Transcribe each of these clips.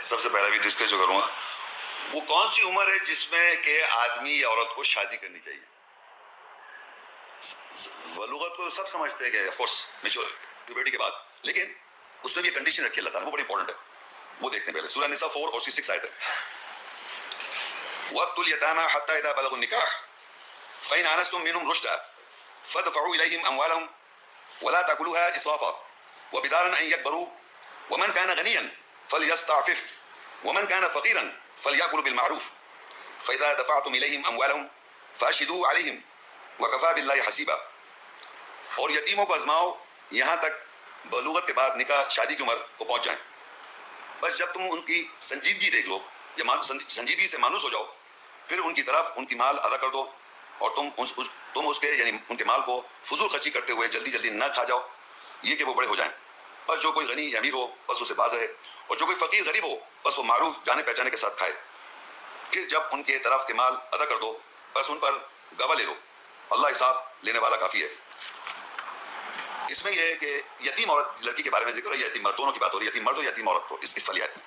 سب سے پہلے بھی ڈسکس جو کروں گا وہ کون سی عمر ہے جس میں کہ آدمی یا عورت کو شادی کرنی چاہیے. بلوغت کو سب سمجھتے ہیں کہ آف کورس میچور پیوبرٹی کے بعد, لیکن اس میں بھی کنڈیشن رکھی اللہ تعالیٰ نے, وہ بڑی امپورٹنٹ ہے. وہ دیکھتے ہیں پہلے سورہ نساء 4 اور 6 آیت ہے. وَأْتُوا الْيَتَامَىٰ حَتَّىٰ إِذَا بَلَغُوا النِّكَاحَ فَإِنْ آنَسْتُم مِّنْهُمْ رُشْدًا فَادْفَعُوا إِلَيْهِمْ أَمْوَالَهُمْ وَلَا تَأْكُلُوهَا إِسْرَافًا وَبِدَارًا أَن يَكْبَرُوا وَمَنْ كَانَ غَنِيًّا فَلْيَسْتَعْفِفْ وَمَنْ كَانَ فَقِيرًا فَلْيَأْكُلْ بِالْمَعْرُوفِ فَإِذَا دَفَعْتُمْ إِلَيْهِمْ أَمْوَالَهُمْ فَأَشْهِدُوا عَلَيْهِمْ وَكَفَىٰ بِاللَّهِ حَسِيبًا. اور یتیموں کو آزماؤ یہاں تک بلوغت کے بعد نکاح شادی کی عمر کو پہنچ جائیں. بس جب تم ان کی سنجیدگی دیکھ لو یا سنجیدگی سے مانوس ہو جاؤ, پھر ان کی طرف ان کی مال ادا کر دو, اور تم اس کے یعنی ان کے مال کو فضول خرچی کرتے ہوئے جلدی جلدی نہ کھا جاؤ, یہ کہ وہ بڑے ہو جائیں. بس جو کوئی غنی یا امیر ہو بس اسے باز رہے, اور جو کوئی فقیر غریب ہو بس وہ معروف جانے پہچانے کے ساتھ کھائے. پھر جب ان کے طرف کے مال ادا کر دو بس ان پر گواہ لے لو, اللہ حساب لینے والا کافی ہے. اس میں یہ ہے کہ یتیم عورت لڑکی کے بارے میں ذکر ہے, یتیم مرد دونوں کی بات ہو رہی ہے, یتیم مرد ہو یتیم عورت ہو. اس والی آیت میں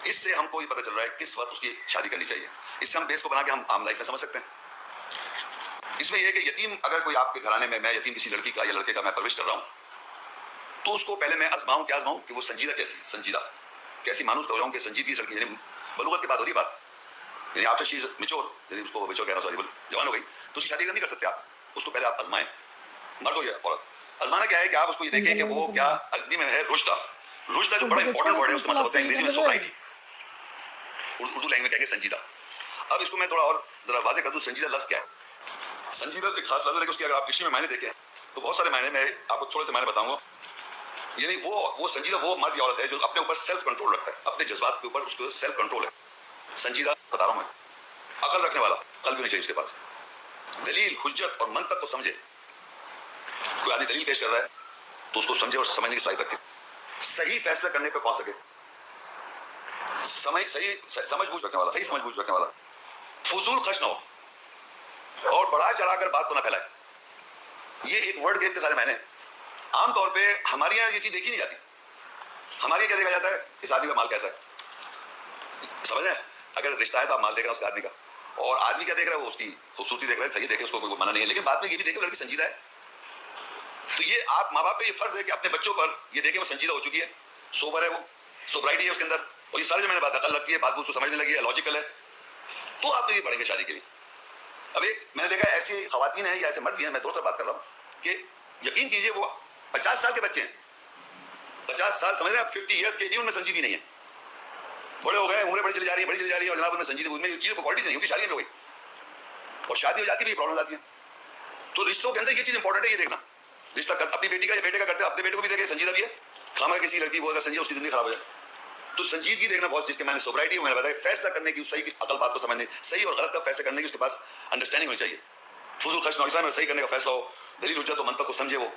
اس سے ہم کو یہ پتہ چل رہا ہے کس وقت اس کی شادی کرنی چاہیے. اس سے ہم بیس کو بنا کے ہم عام لائف میں سمجھ سکتے ہیں. اس میں یہ ہے کہ یتیم اگر کوئی آپ کے گھرانے میں یتیم کسی لڑکی کا یا لڑکے کا میں پرورش کر رہا ہوں, تو اس کو پہلے میں آزماؤں کہ وہ سنجیدہ کیسی مانوس کر رہا ہوں کہ سنجیدگی لڑکی یعنی بلوغت کے بعد ہو رہی بات, یعنی آفٹر شی از میچور, یعنی اس کو میچور کہہ رہا ہوں, جوان ہو گئی تو اس کی شادی نہیں کر سکتے آپ. اس کو پہلے آپ آزمائیں, مرد ہو یا عورت. آزمانا کیا ہے کہ آپ اس کو یہ دیکھیں کہ وہ کیا عربی میں ہے رشدہ. رشدہ جو بڑا امپورٹنٹ ورڈ ہے, اس کا مطلب ہوتا ہے انگریزی میں سوبرائٹی, اردو لینگویج میں کہہ کے سنجیدہ. اب اس کو میں تھوڑا اور ذرا واضح کر دوں, سنجیدہ لفظ کیا ہے. سنجیدہ ایک خاص لفظ ہے کہ اس کی اگر آپ ڈکشنری میں معنی دیکھیں تو بہت سارے معنی میں آپ کو تھوڑے سے معنی بتاؤں گا. یعنی وہ سنجیدہ وہ مرد یا عورت ہے جو اپنے اوپر سیلف کنٹرول رکھتا ہے, اپنے جذبات کے اوپر اس کو سیلف کنٹرول ہے. سنجیدہ بتا رہا ہوں میں, عقل رکھنے والا, عقل بھی نہیں چاہیے اس کے پاس, دلیل حجت اور منطق کو سمجھے. کوئی آدمی دلیل پیش کر رہا ہے تو اس کو سمجھے اور سمجھنے کی صلاحیت رکھے, صحیح فیصلہ کرنے پہ پہنچ سکے, صحیح سمجھ بوجھ رکھنے والا, فضول خرچ نہ ہو, اور بڑھا چڑھا کر بات کو نہ پھیلائے. یہ ایک ورڈ کے اتنے سارے معنی. عام طور پہ ہمارے یہاں یہ چیز دیکھی نہیں جاتی. ہمارے یہاں کیا دیکھا جاتا ہے, اس آدمی کا مال کیسا ہے, سمجھ رہے ہیں. اگر رشتہ ہے تو آپ مال دیکھ رہے ہیں اس کے آدمی کا, اور آدمی کیا دیکھ رہا ہے, وہ اس کی خوبصورتی دیکھ رہا ہے, صحیح دیکھے اس کو کوئی منع نہیں ہے, لیکن بعد میں یہ بھی دیکھے لڑکی سنجیدہ ہے. تو یہ آپ ماں باپ پہ یہ فرض ہے کہ اپنے بچوں پر یہ دیکھیں وہ سنجیدہ ہو چکی ہے, سوبر ہے, وہ سوبرائٹی ہے اس کے اندر, اور یہ سارے جو میں نے بات عقل رکھتی ہے, بات کو سمجھنے لگی ہے, لاجیکل ہے, تو آپ تو یہ پڑھیں گے شادی کے لیے. اب ایک میں نے دیکھا ایسی خواتین ہیں یا ایسے مرد بھی ہیں, میں دو طرف بات کر رہا ہوں, کہ یقین کیجیے وہ 50 سال کے بچے ہیں, 50 سال سمجھ رہے ہیں آپ, 50 ایئرس کے, ان میں سنجیدگی نہیں ہے. بڑے ہو گئے, عمریں بڑی چلی جا رہی ہے, اور جناب ان میں سنجیدگی, ان میں چیزوں کو کوالٹی نہیں ہوتی, شادی میں ہو گئی, اور شادی ہو جاتی بھی پرابلم آتی ہیں. تو رشتوں کے اندر یہ چیز امپورٹنٹ ہے, یہ دیکھنا رشتہ اپنی بیٹی کا یا بیٹے کا کرتے ہیں, اپنے بیٹے کو بھی دیکھیں سنجیدہ بھی ہے. خامہ کسی لڑکی وہ اگر سنجیدہ, اس کی زندگی خراب ہو جائے. تو سنجیدگی دیکھنا بہت, جس کے میں نے سوبرائٹی میں نے بتایا, فیصلہ کرنے کی, صحیح عقل بات کو سمجھنے, صحیح اور غلط کا فیصلہ کرنے کی اس کے پاس انڈرسٹینڈنگ ہونی چاہیے. فضول خرچ نہ ہو, صحیح کرنے کا فیصلہ ہو, دلیل حجت و منطق کو سمجھے وہ,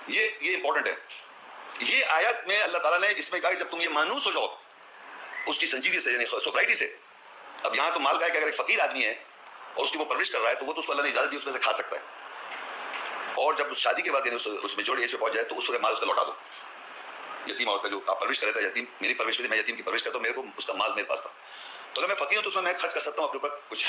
یہ امپورٹنٹ ہے. یہ آیت میں اللہ تعالیٰ نے اس میں کہا کہ جب تم یہ مانوس ہو جاؤ اس کی سنجیدگی سے, یعنی سوبرائٹی سے. اب یہاں تو مال کا ہے کہ اگر ایک فقیر آدمی ہے اور اس کی وہ پرورش کر رہا ہے, تو وہ تو اس کو اللہ نے اجازت دی اس میں سے کھا سکتا ہے, اور جب شادی کے بعد یعنی اس میچور ایج پہ پہنچ جائے تو اس وقت مال اس کا لوٹا دو. یتیم عورت کا جو آپ پرورش کر رہے تھے, یتیم میری پرورش میں, میں یتیم کی پرورش کرتا ہوں, میرے کو اس کا مال میرے پاس تھا, تو اگر میں فقیر ہوں تو اس میں خرچ کر سکتا ہوں اپنے اوپر کچھ